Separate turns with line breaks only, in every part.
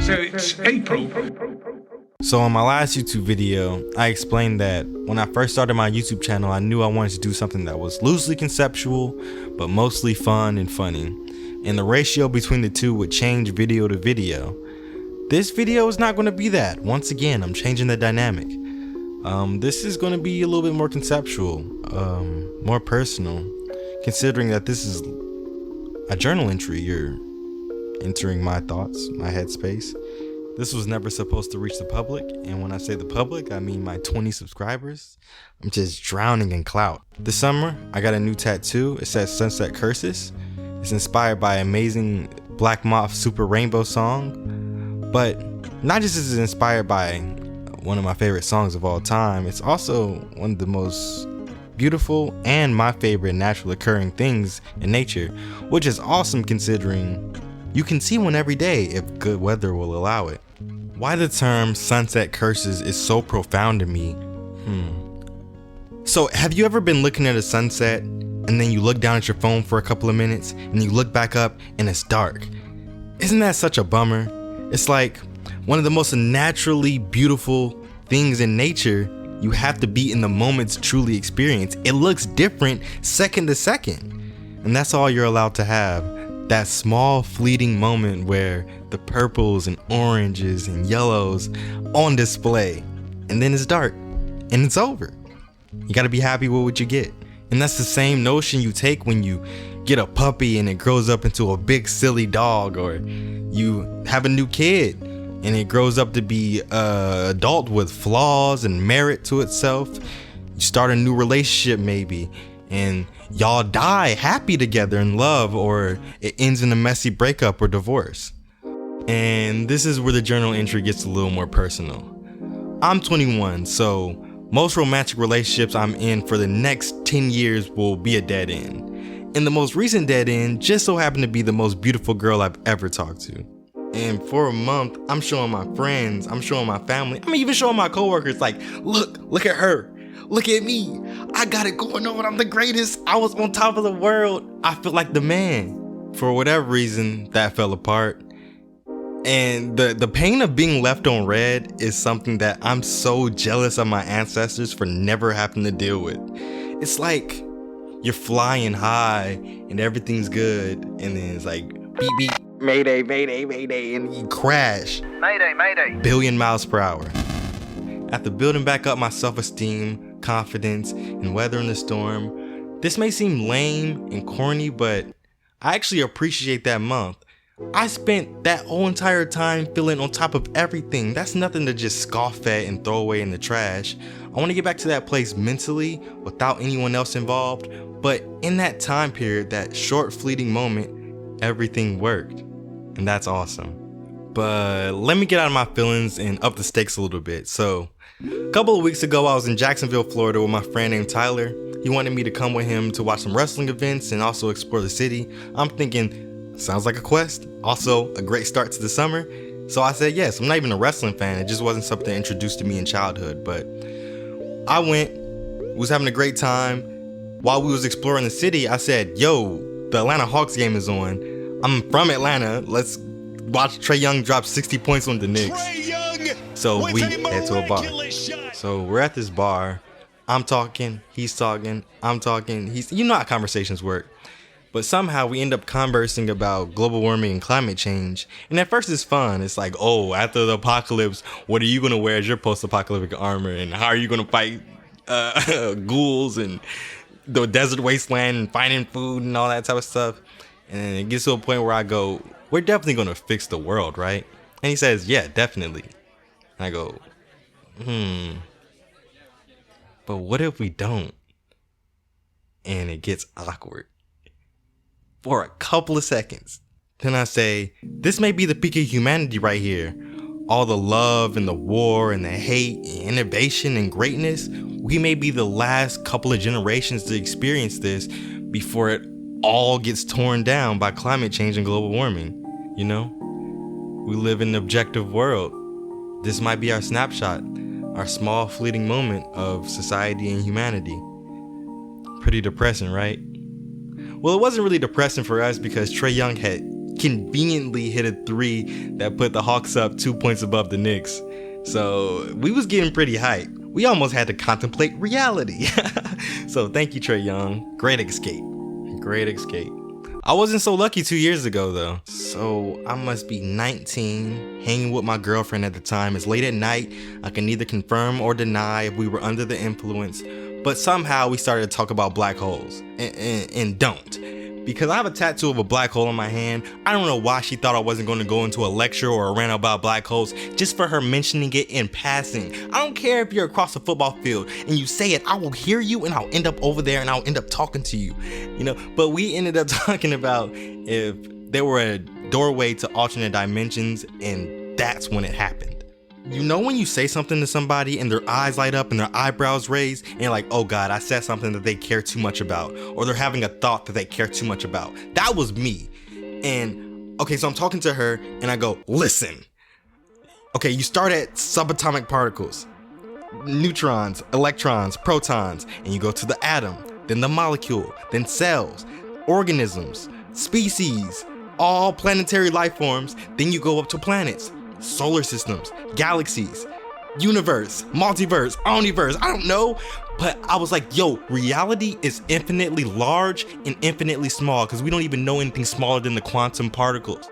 So it's April.
So on my last YouTube video, I explained that when I first started my YouTube channel, I knew I wanted to do something that was loosely conceptual, but mostly fun and funny. And the ratio between the two would change video to video. This video is not going to be that. Once again, I'm changing the dynamic. This is going to be a little bit more conceptual, more personal, considering that this is a journal entry. You're entering my thoughts, my headspace. This was never supposed to reach the public, and when I say the public, I mean my 20 subscribers. I'm just drowning in clout. This summer, I got a new tattoo. It says Sunset Curses. It's inspired by amazing Black Moth Super Rainbow song, but not just is it inspired by one of my favorite songs of all time, it's also one of the most beautiful and my favorite natural occurring things in nature, which is awesome considering you can see one every day if good weather will allow it. Why the term sunset curses is so profound to me? So have you ever been looking at a sunset and then you look down at your phone for a couple of minutes and you look back up and it's dark? Isn't that such a bummer? It's like one of the most naturally beautiful things in nature. You have to be in the moment to truly experience. It looks different second to second. And that's all you're allowed to have. That small fleeting moment where the purples and oranges and yellows on display. And then it's dark and it's over. You gotta be happy with what you get. And that's the same notion you take when you get a puppy and it grows up into a big silly dog, or you have a new kid and it grows up to be an adult with flaws and merit to itself. You start a new relationship maybe, and y'all die happy together in love, or it ends in a messy breakup or divorce. And this is where the journal entry gets a little more personal. I'm 21, so most romantic relationships I'm in for the next 10 years will be a dead end. And the most recent dead end just so happened to be the most beautiful girl I've ever talked to. And for a month, I'm showing my friends, I'm showing my family, I'm even showing my coworkers, like, look at her. Look at me. I got it going on. I'm the greatest. I was on top of the world. I feel like the man. For whatever reason, that fell apart. And the pain of being left on red is something that I'm so jealous of my ancestors for never having to deal with. It's like you're flying high and everything's good, and then it's like beep beep, mayday, mayday, mayday, and you crash.
Mayday, mayday.
Billion miles per hour. After building back up my self-esteem, confidence, and weathering the storm, this may seem lame and corny, but I actually appreciate that month. I spent that whole entire time feeling on top of everything. That's nothing to just scoff at and throw away in the trash. I want to get back to that place mentally without anyone else involved, but in that time period, that short fleeting moment, everything worked, and that's awesome. But let me get out of my feelings and up the stakes a little bit. So a couple of weeks ago, I was in Jacksonville, Florida with my friend named Tyler. He wanted me to come with him to watch some wrestling events and also explore the city. I'm thinking, sounds like a quest. Also, a great start to the summer. So I said yes. I'm not even a wrestling fan. It just wasn't something introduced to me in childhood. But I went, was having a great time. While we was exploring the city, I said, yo, the Atlanta Hawks game is on. I'm from Atlanta. Let's watch Trae Young drop 60 points on the Knicks. So we head to a bar. So we're at this bar. I'm talking, he's talking, I'm talking, you know how conversations work. But somehow we end up conversing about global warming and climate change. And at first it's fun. It's like, oh, after the apocalypse, what are you going to wear as your post-apocalyptic armor? And how are you going to fight ghouls and the desert wasteland and finding food and all that type of stuff? And then it gets to a point where I go, we're definitely going to fix the world, right? And he says, yeah, definitely. And I go, but what if we don't? And it gets awkward for a couple of seconds. Then I say, this may be the peak of humanity right here. All the love and the war and the hate and innovation and greatness. We may be the last couple of generations to experience this before it all gets torn down by climate change and global warming. You know, we live in an objective world. This might be our snapshot, our small fleeting moment of society and humanity. Pretty depressing, right? Well, it wasn't really depressing for us because Trae Young had conveniently hit a 3 that put the Hawks up 2 points above the Knicks. So we was getting pretty hyped. We almost had to contemplate reality. So thank you, Trae Young. Great escape. Great escape. I wasn't so lucky 2 years ago though. So I must be 19, hanging with my girlfriend at the time. It's late at night. I can neither confirm or deny if we were under the influence, but somehow we started to talk about black holes and don't. Because I have a tattoo of a black hole on my hand. I don't know why she thought I wasn't going to go into a lecture or a rant about black holes just for her mentioning it in passing. I don't care if you're across the football field and you say it, I will hear you and I'll end up over there and I'll end up talking to you. But we ended up talking about if there were a doorway to alternate dimensions, and that's when it happened. When you say something to somebody and their eyes light up and their eyebrows raise and you're like, oh God, I said something that they care too much about, or they're having a thought that they care too much about. That was me. And okay, so I'm talking to her and I go, listen. Okay, you start at subatomic particles, neutrons, electrons, protons, and you go to the atom, then the molecule, then cells, organisms, species, all planetary life forms, then you go up to planets, solar systems, galaxies, universe, multiverse, omniverse, I don't know. But I was like, yo, reality is infinitely large and infinitely small, because we don't even know anything smaller than the quantum particles.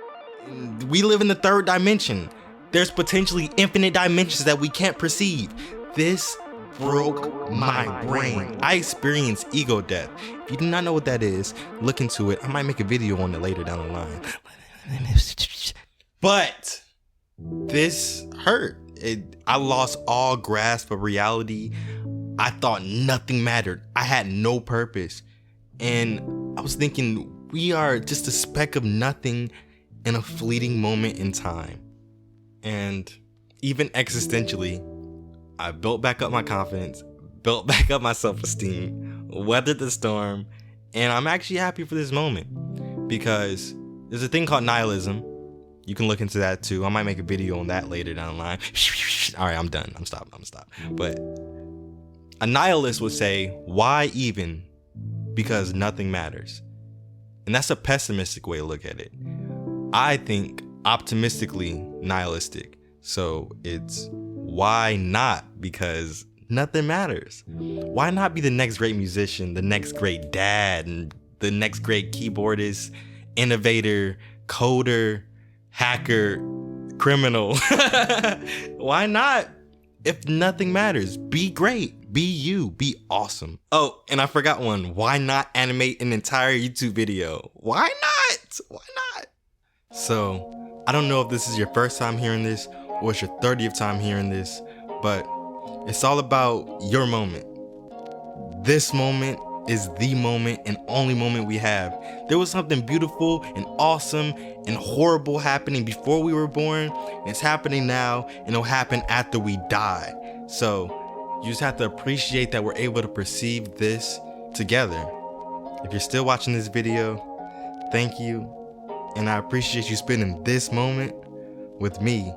We live in the third dimension. There's potentially infinite dimensions that we can't perceive. This broke my brain. I experienced ego death. If you do not know what that is, look into it. I might make a video on it later down the line. But this hurt. I lost all grasp of reality. I thought nothing mattered. I had no purpose. And I was thinking, we are just a speck of nothing in a fleeting moment in time. And even existentially, I built back up my confidence, built back up my self-esteem, weathered the storm, and I'm actually happy for this moment, because there's a thing called nihilism. You can look into that too. I might make a video on that later down the line. All right, I'm done. I'm stopped. But a nihilist would say, why even? Because nothing matters. And that's a pessimistic way to look at it. I think optimistically nihilistic. So it's why not? Because nothing matters. Why not be the next great musician, the next great dad, and the next great keyboardist, innovator, coder, hacker, criminal? Why not? If nothing matters, be great, be you, be awesome. Oh, and I forgot one. Why not animate an entire YouTube video? Why not? Why not? So, I don't know if this is your first time hearing this or it's your 30th time hearing this, but it's all about your moment. This moment is the moment and only moment we have. There was something beautiful and awesome and horrible happening before we were born, and it's happening now, and it'll happen after we die. So you just have to appreciate that we're able to perceive this together. If you're still watching this video, thank you, and I appreciate you spending this moment with me.